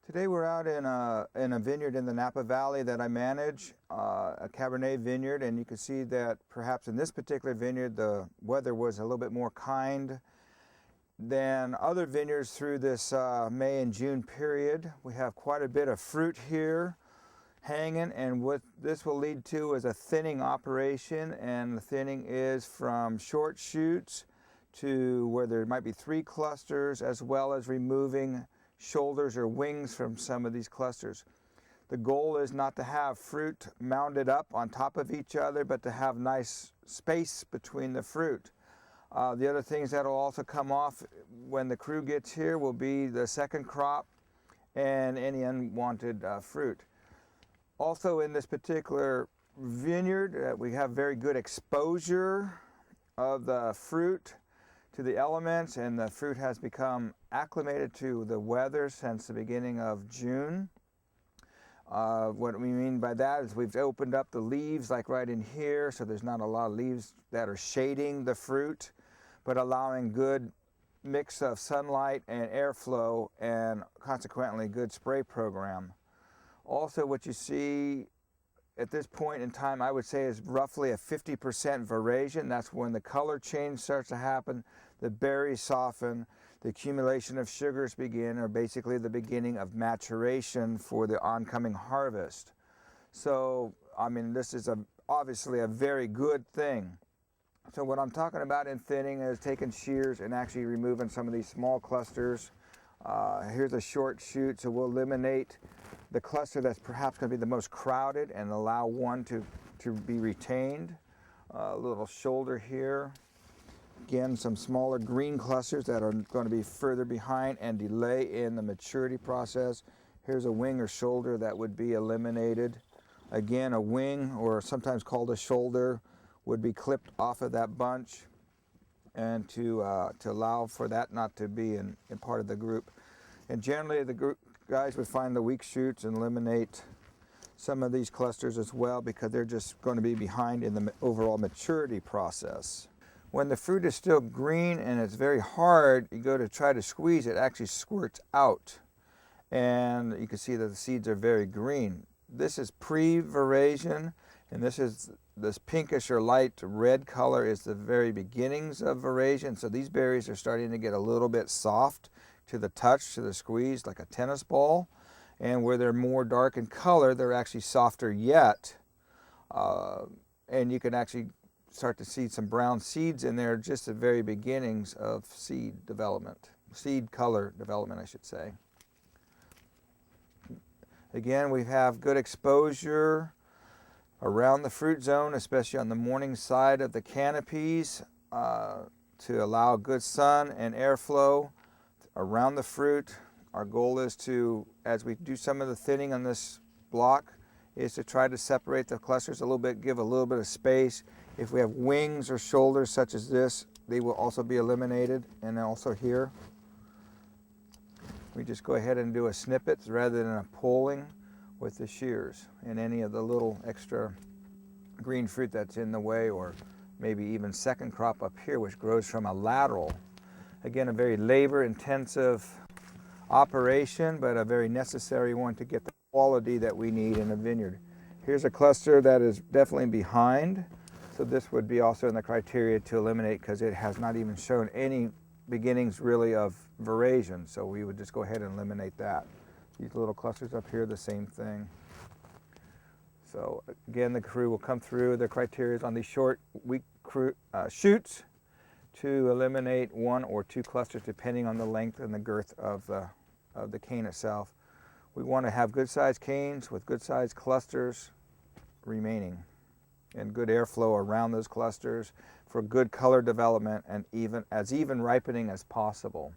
Today we're out in a vineyard in the Napa Valley that I manage, a Cabernet vineyard, and you can see that perhaps in this particular vineyard the weather was a little bit more kind than other vineyards through this May and June period. We have quite a bit of fruit here hanging, and what this will lead to is a thinning operation, and the thinning is from short shoots to where there might be 3 clusters, as well as removing shoulders or wings from some of these clusters. The goal is not to have fruit mounded up on top of each other, but to have nice space between the fruit. The other things that will also come off when the crew gets here will be the second crop and any unwanted fruit. Also in this particular vineyard, we have very good exposure of the fruit to the elements, and the fruit has become acclimated to the weather since the beginning of June. What we mean by that is we've opened up the leaves like right in here, so there's not a lot of leaves that are shading the fruit, but allowing good mix of sunlight and airflow, and consequently good spray program. Also, what you see at this point in time, I would say, is roughly a 50% veraison. That's when the color change starts to happen, the berries soften, the accumulation of sugars begin, or basically the beginning of maturation for the oncoming harvest. So, I mean, this is obviously a very good thing. So what I'm talking about in thinning is taking shears and actually removing some of these small clusters. Here's a short shoot, so we'll eliminate the cluster that's perhaps going to be the most crowded and allow one to be retained. A little shoulder here. Again, some smaller green clusters that are going to be further behind and delay in the maturity process. Here's a wing or shoulder that would be eliminated. Again, a wing, or sometimes called a shoulder, would be clipped off of that bunch, and to allow for that not to be in part of the group. And generally the group guys would find the weak shoots and eliminate some of these clusters as well, because they're just going to be behind in the overall maturity process. When the fruit is still green and it's very hard, you go to try to squeeze, it actually squirts out. And you can see that the seeds are very green. This is pre-veraison, and this pinkish or light red color is the very beginnings of veraison. So these berries are starting to get a little bit soft to the touch, to the squeeze, like a tennis ball. And where they're more dark in color, they're actually softer yet. And you can actually start to see some brown seeds in there, just the very beginnings of seed development, seed color development, I should say. Again, we have good exposure around the fruit zone, especially on the morning side of the canopies, to allow good sun and airflow around the fruit. Our goal is to, as we do some of the thinning on this block, is to try to separate the clusters a little bit, give a little bit of space. If we have wings or shoulders such as this, they will also be eliminated. And also here, we just go ahead and do a snippet rather than a pulling with the shears, and any of the little extra green fruit that's in the way, or maybe even second crop up here, which grows from a lateral. Again, a very labor-intensive operation, but a very necessary one to get the quality that we need in a vineyard. Here's a cluster that is definitely behind, so this would be also in the criteria to eliminate, because it has not even shown any beginnings really of veraison, so we would just go ahead and eliminate that. These little clusters up here, the same thing. So again, the crew will come through the criteria on these short, weak shoots to eliminate 1 or 2 clusters, depending on the length and the girth of the cane itself. We want to have good sized canes with good sized clusters remaining, and good airflow around those clusters for good color development and even ripening as possible.